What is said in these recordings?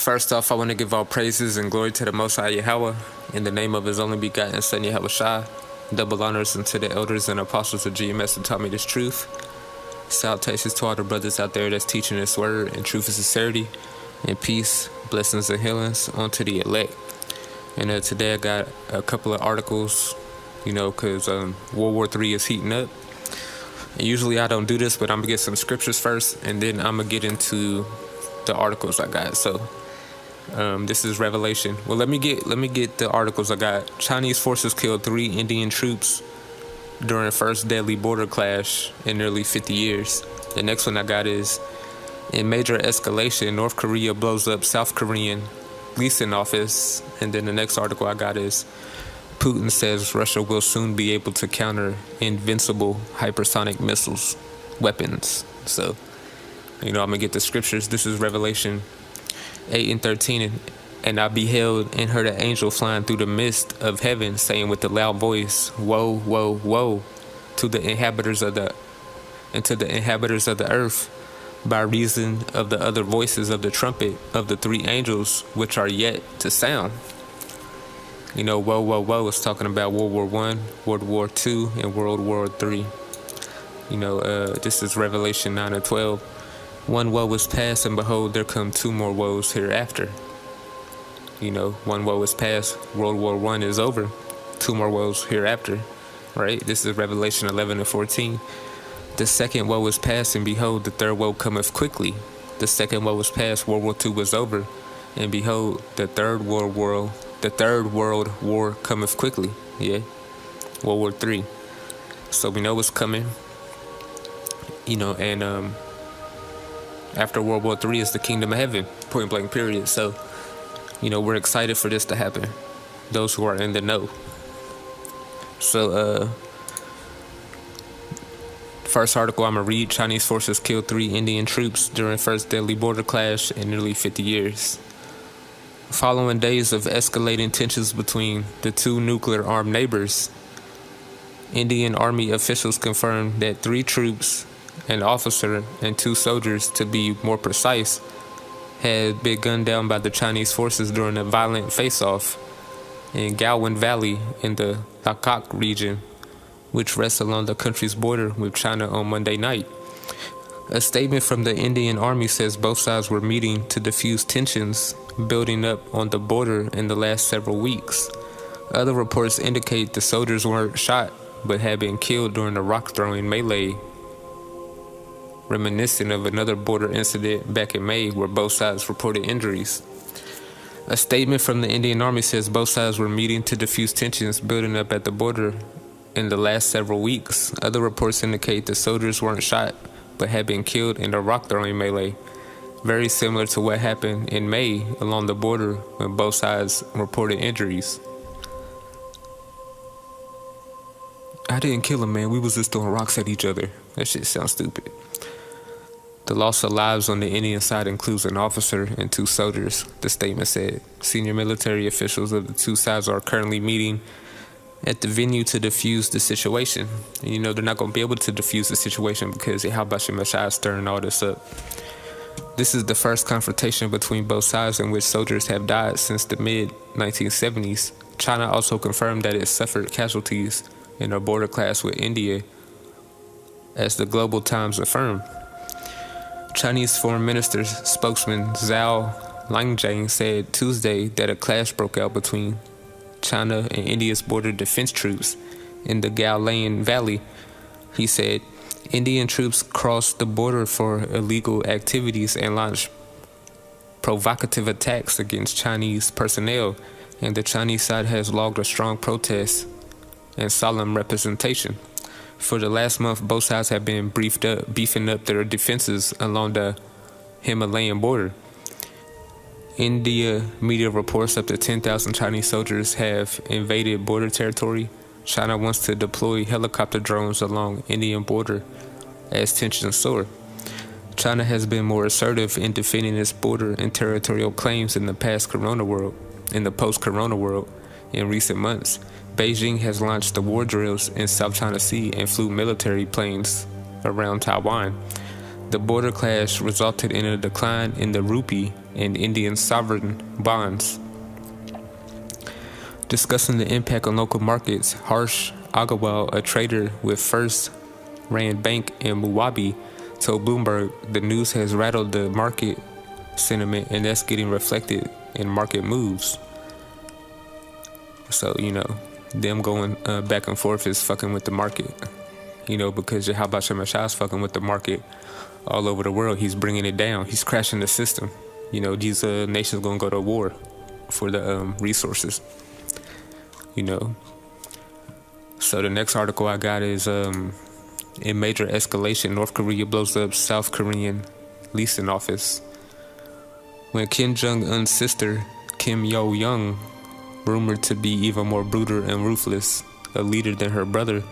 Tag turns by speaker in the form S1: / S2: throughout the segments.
S1: First off, I want to give all praises and glory to the Most High Yahweh, in the name of His only begotten Son Yahushua. Double honors unto the elders and apostles of GMS who taught me this truth. Salutations to all the brothers out there that's teaching this word in truth and sincerity, and peace, blessings, and healings onto the elect. And today I got a couple of articles, because World War III is heating up. And usually I don't do this, but I'm going to get some scriptures first, and then I'm going to get into the articles I got. So this is Revelation. Well, let me get the articles I got. Chinese forces killed 3 Indian troops during first deadly border clash in nearly 50 years. The next one I got is, in major escalation, North Korea blows up South Korean leasing office. And then the next article I got is, Putin says Russia will soon be able to counter invincible hypersonic missiles weapons. So, I'm going to get the scriptures. This is Revelation 8 and 13. And I beheld and heard an angel flying through the midst of heaven, saying with a loud voice, Woe, woe, woe, to the inhabitants of the earth, by reason of the other voices of the trumpet of the 3 angels which are yet to sound. Woe, woe, woe is talking about World War I, World War II, and World War III. This is Revelation 9 and 12. One woe is past, and behold, there come 2 more woes hereafter. One woe is past, World War I is over, 2 more woes hereafter, right? This is Revelation 11 and 14. The second woe is past, and behold, the third woe cometh quickly. The second woe is past, World War II was over, and behold, the third world war cometh quickly. Yeah, World War III. So we know what's coming. And after World War III is the kingdom of heaven, point blank period. So, we're excited for this to happen, those who are in the know. So, first article I'm going to read, Chinese forces killed 3 Indian troops during first deadly border clash in nearly 50 years. Following days of escalating tensions between the 2 nuclear-armed neighbors, Indian Army officials confirmed that 3 troops, an officer, and 2 soldiers, to be more precise, had been gunned down by the Chinese forces during a violent face-off in Galwan Valley in the Lakak region, which rests along the country's border with China on Monday night. A statement from the Indian Army says both sides were meeting to diffuse tensions building up on the border in the last several weeks. Other reports indicate the soldiers weren't shot but had been killed during a rock-throwing melee, reminiscent of another border incident back in May where both sides reported injuries. A statement from the Indian Army says both sides were meeting to diffuse tensions building up at the border in the last several weeks. Other reports indicate the soldiers weren't shot but had been killed in a rock-throwing melee, very similar to what happened in May along the border when both sides reported injuries. I didn't kill him, man. We was just throwing rocks at each other. That shit sounds stupid. The loss of lives on the Indian side includes an officer and 2 soldiers, the statement said. Senior military officials of the 2 sides are currently meeting at the venue to defuse the situation. And they're not going to be able to defuse the situation because Yahushua Mashiach is stirring all this up. This is the first confrontation between both sides in which soldiers have died since the mid-1970s. China also confirmed that it suffered casualties in a border clash with India, as the Global Times affirmed. Chinese Foreign Minister's spokesman Zhao Lijiang said Tuesday that a clash broke out between China and India's border defense troops in the Galwan Valley. He said, Indian troops crossed the border for illegal activities and launched provocative attacks against Chinese personnel, and the Chinese side has logged a strong protest and solemn representation. For the last month, both sides have been beefing up their defenses along the Himalayan border. India media reports up to 10,000 Chinese soldiers have invaded border territory. China wants to deploy helicopter drones along Indian border as tensions soar. China has been more assertive in defending its border and territorial claims in the post-corona world. In recent months, Beijing has launched the war drills in South China Sea and flew military planes around Taiwan. The border clash resulted in a decline in the rupee and Indian sovereign bonds. Discussing the impact on local markets, Harsh Agarwal, a trader with First Rand Bank in Muwabi, told Bloomberg the news has rattled the market sentiment, and that's getting reflected in market moves. So, them going back and forth is fucking with the market. Because how about Shah's fucking with the market all over the world. He's bringing it down. He's crashing the system. These nations gonna go to war for the resources. So the next article I got is in major escalation, North Korea blows up South Korean leasing office. When Kim Jong-un's sister, Kim Yo-young, rumored to be even more brutal and ruthless, a leader than her brother,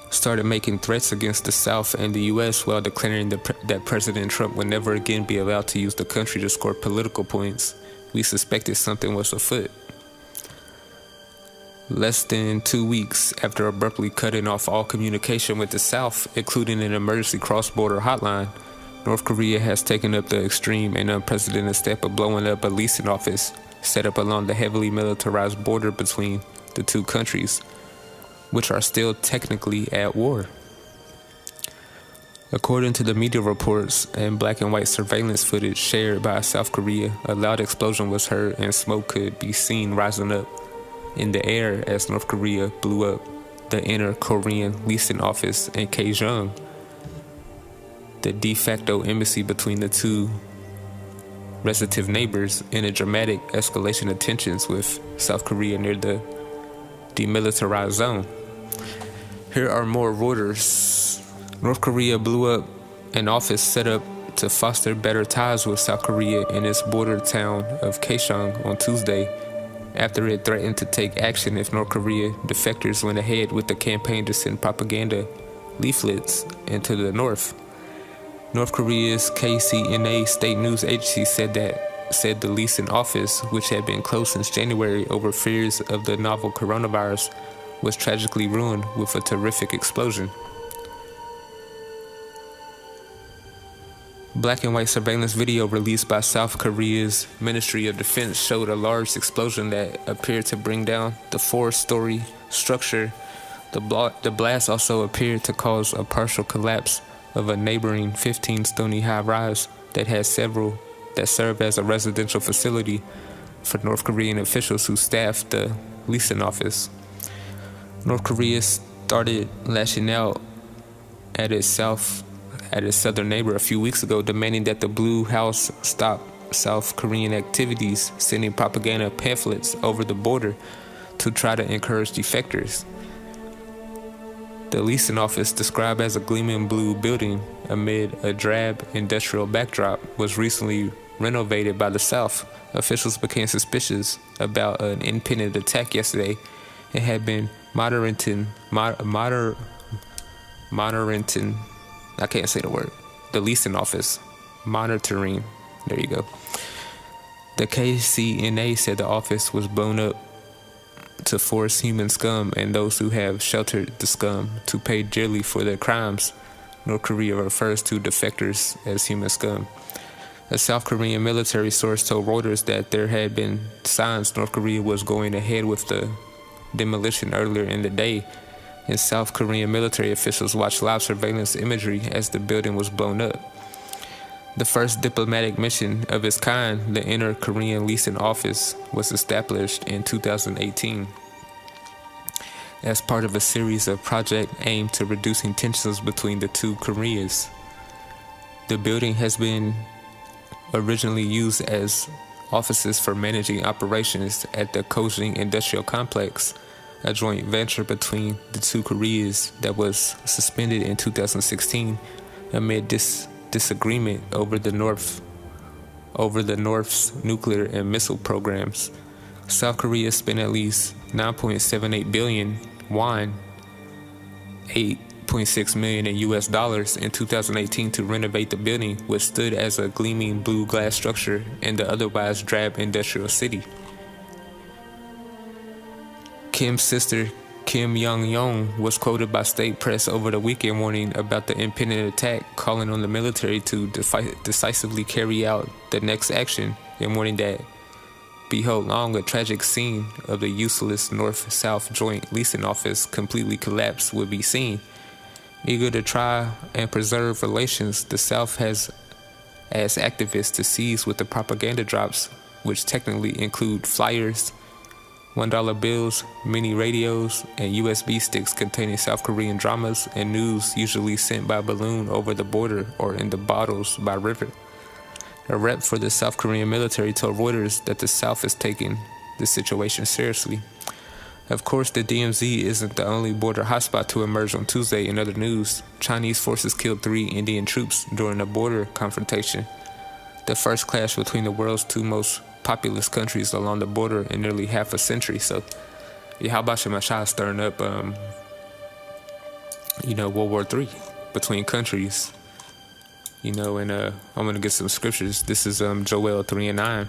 S1: started making threats against the South and the U.S. while declaring that President Trump would never again be allowed to use the country to score political points, we suspected something was afoot. Less than 2 weeks after abruptly cutting off all communication with the South, including an emergency cross-border hotline, North Korea has taken up the extreme and unprecedented step of blowing up a leasing office set up along the heavily militarized border between the two countries, which are still technically at war. According to the media reports and black and white surveillance footage shared by South Korea, a loud explosion was heard and smoke could be seen rising up in the air as North Korea blew up the inner Korean leasing office in Kaesong, the de facto embassy between the two respective neighbors, in a dramatic escalation of tensions with South Korea near the demilitarized zone. Here are more Reuters. North Korea blew up an office set up to foster better ties with South Korea in its border town of Kaesong on Tuesday, after it threatened to take action if North Korea defectors went ahead with the campaign to send propaganda leaflets into the north. North Korea's KCNA state news agency said the leasing office, which had been closed since January over fears of the novel coronavirus, was tragically ruined with a terrific explosion. Black and white surveillance video released by South Korea's Ministry of Defense showed a large explosion that appeared to bring down the 4-story structure. The blast also appeared to cause a partial collapse of a neighboring 15-story high-rise that served as a residential facility for North Korean officials who staffed the leasing office. North Korea started lashing out at its southern neighbor a few weeks ago, demanding that the Blue House stop South Korean activities, sending propaganda pamphlets over the border to try to encourage defectors. The leasing office, described as a gleaming blue building amid a drab industrial backdrop, was recently renovated by the South. Officials became suspicious about an impending attack yesterday and had been monitoring, I can't say the word, the leasing office, monitoring, there you go. The KCNA said the office was blown up to force human scum and those who have sheltered the scum to pay dearly for their crimes. North Korea refers to defectors as human scum. A South Korean military source told Reuters that there had been signs North Korea was going ahead with the demolition earlier in the day, and South Korean military officials watched live surveillance imagery as the building was blown up. The first diplomatic mission of its kind, the Inner Korean Leasing Office, was established in 2018 as part of a series of projects aimed to reducing tensions between the two Koreas. The building has been originally used as offices for managing operations at the Kaesong Industrial Complex, a joint venture between the two Koreas that was suspended in 2016 amid disagreement over the North's nuclear and missile programs. South Korea spent at least 9.78 billion won, $8.6 million in US dollars in 2018 to renovate the building, which stood as a gleaming blue glass structure in the otherwise drab industrial city. Kim's sister, Kim Jong-un was quoted by state press over the weekend warning about the impending attack, calling on the military to decisively carry out the next action, and warning that, behold long, a tragic scene of the useless North-South joint leasing office completely collapse would be seen. Eager to try and preserve relations, the South has asked activists to cease with the propaganda drops, which technically include flyers, $1 bills, mini radios, and USB sticks containing South Korean dramas and news usually sent by balloon over the border or in the bottles by river. A rep for the South Korean military told Reuters that the South is taking the situation seriously. Of course, the DMZ isn't the only border hotspot to emerge on Tuesday. In other news, Chinese forces killed 3 Indian troops during a border confrontation, the first clash between the world's 2 most populous countries along the border in nearly half a century. So, how about Shah stirring up, World War III between countries, and I'm going to get some scriptures. This is Joel 3:9.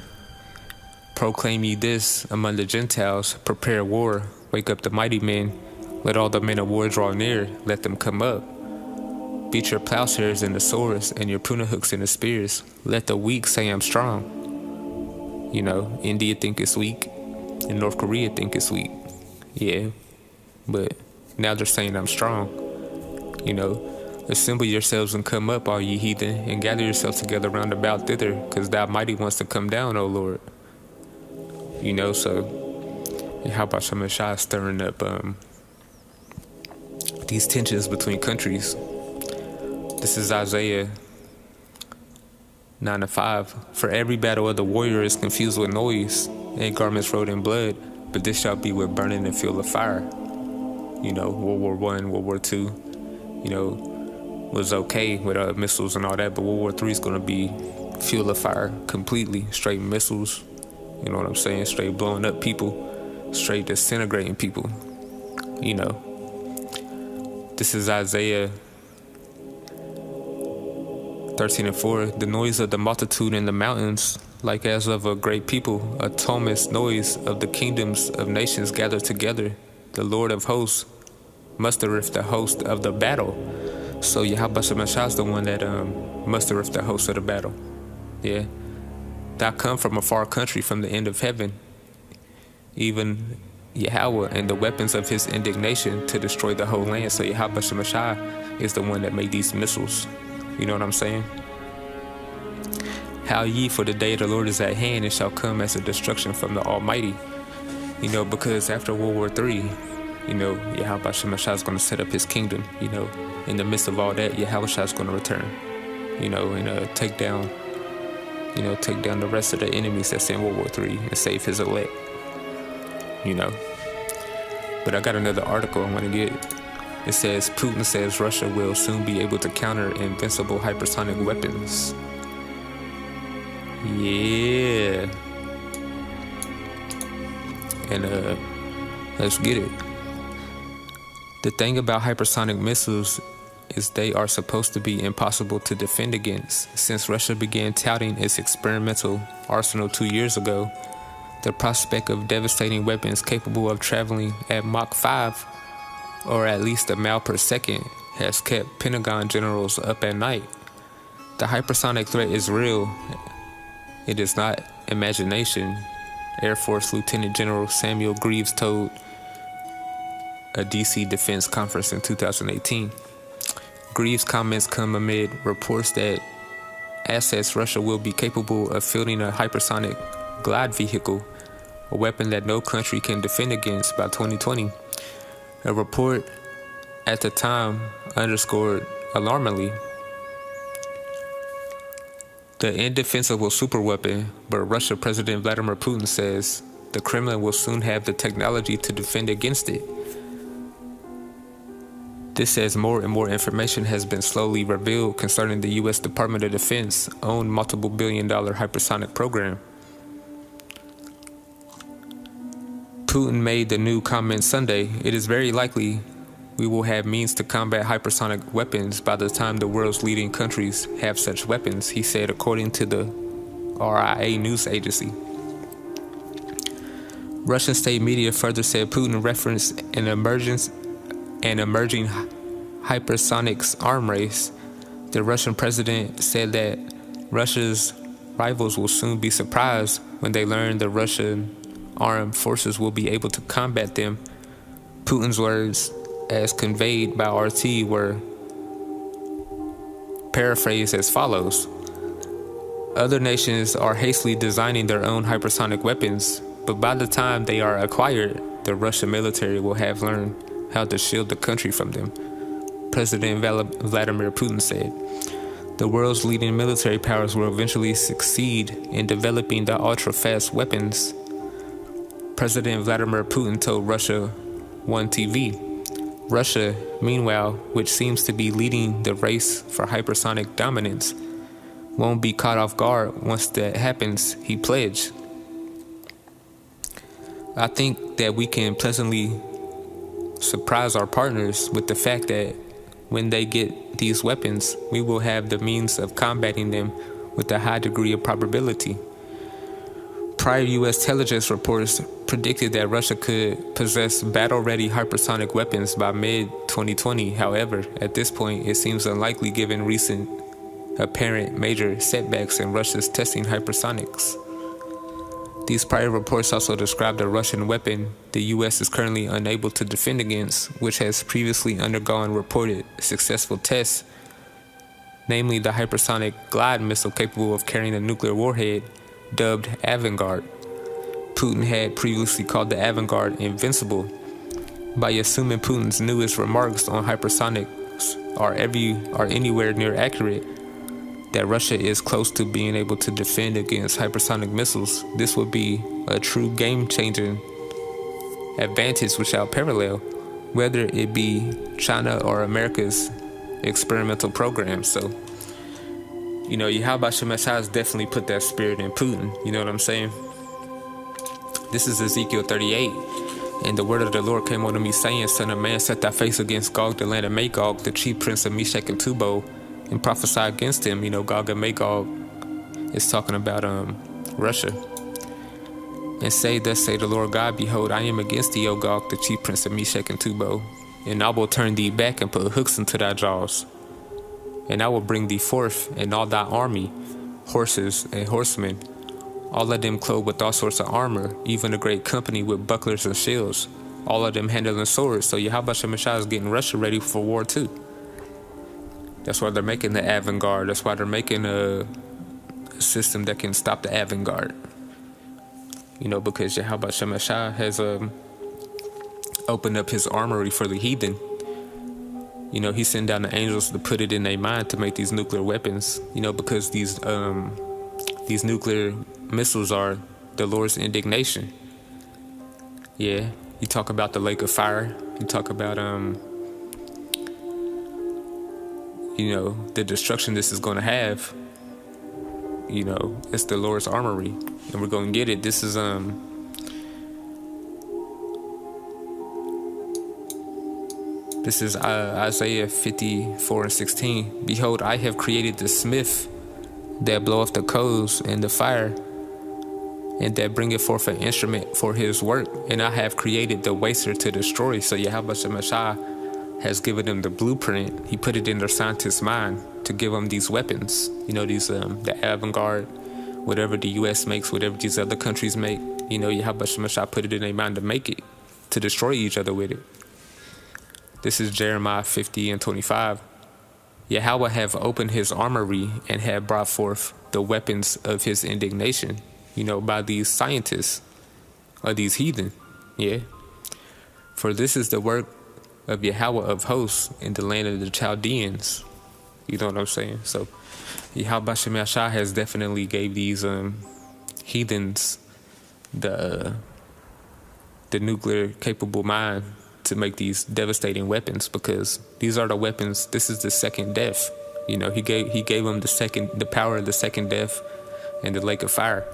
S1: Proclaim ye this among the Gentiles, prepare war, wake up the mighty men, let all the men of war draw near, let them come up. Beat your plowshares and the swords, and your pruning hooks and the spears. Let the weak say I'm strong. India think it's weak, and North Korea think it's weak. Yeah, but now they're saying I'm strong. Assemble yourselves and come up, all ye heathen, and gather yourselves together round about thither, because thou mighty wants to come down, O Lord. So how about Shah stirring up these tensions between countries? This is Isaiah 9:5. For every battle of the warrior is confused with noise, and garments rolled in blood, but this shall be with burning and fuel of fire. World War I, World War II, was okay with missiles and all that, but World War III is going to be fuel of fire completely, straight missiles. You know what I'm saying? Straight blowing up people, straight disintegrating people. This is Isaiah 13:4. The noise of the multitude in the mountains, like as of a great people, a tumultuous noise of the kingdoms of nations gathered together. The Lord of hosts mustereth the host of the battle. So Yahweh Shah is the one that mustereth the host of the battle. Yeah. Thou come from a far country, from the end of heaven, even Yahweh and the weapons of his indignation to destroy the whole land. So Yahweh Shah is the one that made these missiles. You know what I'm saying? How ye, for the day of the Lord is at hand, and shall come as a destruction from the Almighty. Because after World War III, Yahweh Shah is going to set up his kingdom. In the midst of all that, Yahweh Shah is going to return, and take down the rest of the enemies that's in World War III and save his elect. But I got another article I want to get. It says, Putin says Russia will soon be able to counter invincible hypersonic weapons. Yeah. And let's get it. The thing about hypersonic missiles is they are supposed to be impossible to defend against. Since Russia began touting its experimental arsenal 2 years ago, the prospect of devastating weapons capable of traveling at Mach 5, or at least a mile per second, has kept Pentagon generals up at night. The hypersonic threat is real. It is not imagination, Air Force Lieutenant General Samuel Greaves told a DC defense conference in 2018. Greaves' comments come amid reports that assets Russia will be capable of fielding a hypersonic glide vehicle, a weapon that no country can defend against, by 2020. A report at the time underscored alarmingly the indefensible superweapon, but Russia President Vladimir Putin says the Kremlin will soon have the technology to defend against it. This as more and more information has been slowly revealed concerning the U.S. Department of Defense owned multiple billion-dollar hypersonic program. Putin made the new comment Sunday. It is very likely we will have means to combat hypersonic weapons by the time the world's leading countries have such weapons, he said, according to the RIA news agency. Russian state media further said Putin referenced an emerging hypersonics arm race. The Russian president said that Russia's rivals will soon be surprised when they learn the Russian armed forces will be able to combat them. Putin's words, as conveyed by RT, were paraphrased as follows: other nations are hastily designing their own hypersonic weapons, but by the time they are acquired, the Russian military will have learned how to shield the country from them, President Vladimir Putin said. The world's leading military powers will eventually succeed in developing the ultra-fast weapons, President Vladimir Putin told Russia One TV. Russia, meanwhile, which seems to be leading the race for hypersonic dominance, won't be caught off guard once that happens, he pledged. I think that we can pleasantly surprise our partners with the fact that when they get these weapons, we will have the means of combating them with a high degree of probability. Prior U.S. intelligence reports predicted that Russia could possess battle-ready hypersonic weapons by mid-2020. However, at this point, it seems unlikely given recent apparent major setbacks in Russia's testing hypersonics. These prior reports also described a Russian weapon the U.S. is currently unable to defend against, which has previously undergone reported successful tests, namely the hypersonic glide missile capable of carrying a nuclear warhead, dubbed Avangard. Putin had previously called the Avangard invincible. By assuming Putin's newest remarks on hypersonics are anywhere near accurate, that Russia is close to being able to defend against hypersonic missiles, this would be a true game-changing advantage without parallel, whether it be China or America's experimental program. So, Yahweh Shemeshai has definitely put that spirit in Putin. You know what I'm saying? This is Ezekiel 38. And the word of the Lord came unto me, saying, Son of man, set thy face against Gog, the land of Magog, the chief prince of Meshach and Tubal, and prophesy against him. Gog and Magog is talking about Russia. And say, thus say the Lord God, behold, I am against thee, O Gog, the chief prince of Meshach and Tubal, and I will turn thee back and put hooks into thy jaws. And I will bring thee forth, and all thy army, horses and horsemen, all of them clothed with all sorts of armor, even a great company with bucklers and shields, all of them handling swords. So Yahweh Shemeshai is getting Russia ready for war too. That's why they're making the Avangard. That's why they're making a system that can stop the Avangard. Because Yahweh Shemeshai has opened up his armory for the heathen. He sent down the angels to put it in their mind to make these nuclear weapons. Because these nuclear missiles are the Lord's indignation. Yeah, you talk about the lake of fire. You talk about the destruction this is going to have. It's the Lord's armory, and we're going to get it. This is Isaiah 54:16. Behold, I have created the smith that bloweth the coals and the fire, and that bringeth forth an instrument for his work. And I have created the waster to destroy. So Yahweh Shemeshai has given them the blueprint. He put it in their scientists' mind to give them these weapons. The Avangard, whatever the U.S. makes, whatever these other countries make. Yahweh Shemeshai put it in their mind to make it, to destroy each other with it. This is Jeremiah 50:25. Yahweh have opened his armory and have brought forth the weapons of his indignation, by these scientists or these heathen. Yeah. For this is the work of Yahweh of hosts in the land of the Chaldeans. You know what I'm saying? So Yahweh Shemeshai has definitely gave these heathens the nuclear capable mind to make these devastating weapons, because these are the weapons. This is the second death. He gave them the power of the second death and the lake of fire.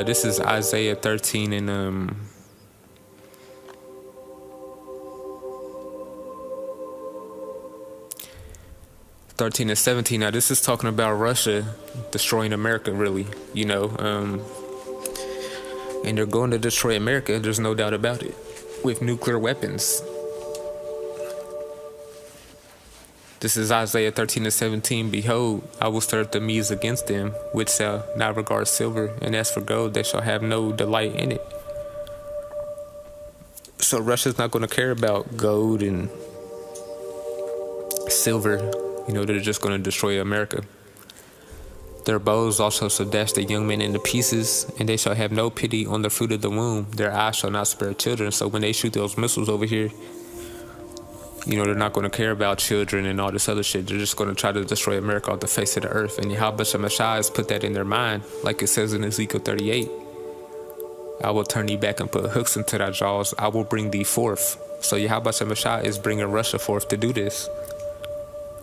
S1: This is Isaiah 13 and 13 and 17. Now this is talking about Russia destroying America, really, and they're going to destroy America, there's no doubt about it, with nuclear weapons. This is Isaiah 13 and 17. Behold, I will stir up the Medes against them, which shall not regard silver, and as for gold, they shall have no delight in it. So Russia's not going to care about gold and silver. They're just going to destroy America. Their bows also shall dash the young men into pieces, and they shall have no pity on the fruit of the womb. Their eyes shall not spare children. So when they shoot those missiles over here, they're not going to care about children and all this other shit. They're just going to try to destroy America off the face of the earth. And Yahweh Shemashah has put that in their mind, like it says in Ezekiel 38. I will turn thee back and put hooks into thy jaws. I will bring thee forth. So Yahweh Shemashah is bringing Russia forth to do this.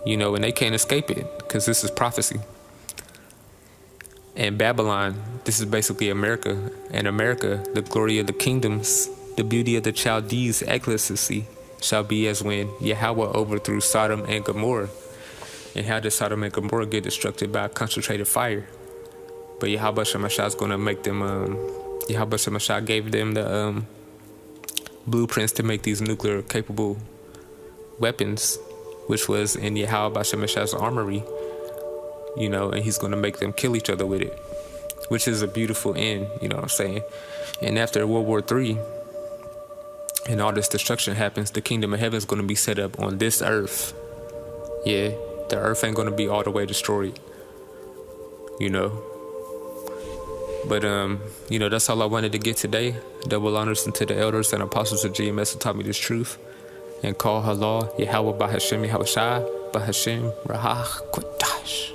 S1: And they can't escape it, because this is prophecy. And Babylon, this is basically America. And America, the glory of the kingdoms, the beauty of the Chaldees' excellency, shall be as when Yahweh overthrew Sodom and Gomorrah. And how did Sodom and Gomorrah get destructed? By concentrated fire. But Yahweh Shemashah is going to make them, Yahweh Shemashah gave them the blueprints to make these nuclear capable weapons, which was in Yahweh Shemashah's armory. And he's going to make them kill each other with it, which is a beautiful end, what I'm saying? And after World War III and all this destruction happens, the kingdom of heaven is going to be set up on this earth. Yeah, the earth ain't going to be all the way destroyed, But, that's all I wanted to get today. Double honors unto the elders and apostles of GMS who taught me this truth. And call Halal, Yahweh Bahashem Yahushai, Bahashem Rahach Kodash.